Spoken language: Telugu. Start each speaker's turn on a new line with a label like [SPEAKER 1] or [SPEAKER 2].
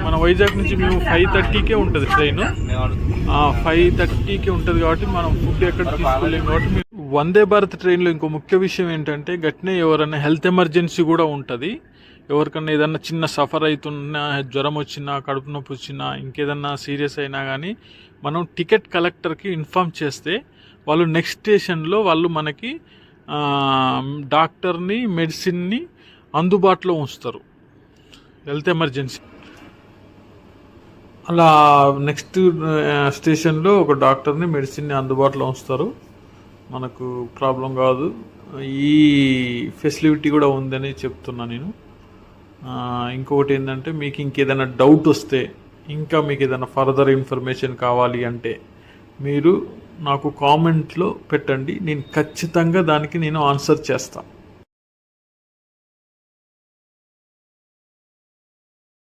[SPEAKER 1] మన వైజాగ్ నుంచి మేము 5:30కే ఉంటుంది ట్రైన్. 5:30కి ఉంటుంది కాబట్టి మనం ఫుడ్ ఎక్కడ తీసుకోలేము కాబట్టి వందే భారత్ ట్రైన్లో ఇంకో ముఖ్య విషయం ఏంటంటే గట్టినే ఎవరైనా హెల్త్ ఎమర్జెన్సీ కూడా ఉంటుంది. ఎవరికన్నా ఏదన్నా చిన్న సఫర్ అవుతున్నా, జ్వరం వచ్చినా, కడుపు నొప్పి వచ్చినా, ఇంకేదన్నా సీరియస్ అయినా కానీ మనం టికెట్ కలెక్టర్కి ఇన్ఫామ్ చేస్తే వాళ్ళు నెక్స్ట్ స్టేషన్లో వాళ్ళు మనకి డాక్టర్ని, మెడిసిన్ని అందుబాటులో ఉంచుతారు హెల్త్ ఎమర్జెన్సీ. అలా నెక్స్ట్ స్టేషన్లో ఒక డాక్టర్ని, మెడిసిన్ని అందుబాటులో ఉంచుతారు. మనకు ప్రాబ్లం కాదు. ఈ ఫెసిలిటీ కూడా ఉందని చెప్తున్నా నేను. ఇంకొకటి ఏంటంటే మీకు ఇంకేదైనా డౌట్ వస్తే, ఇంకా మీకు ఏదైనా ఫర్దర్ ఇన్ఫర్మేషన్ కావాలి అంటే మీరు నాకు కామెంట్లో పెట్టండి. నేను ఖచ్చితంగా దానికి ఆన్సర్ చేస్తాను.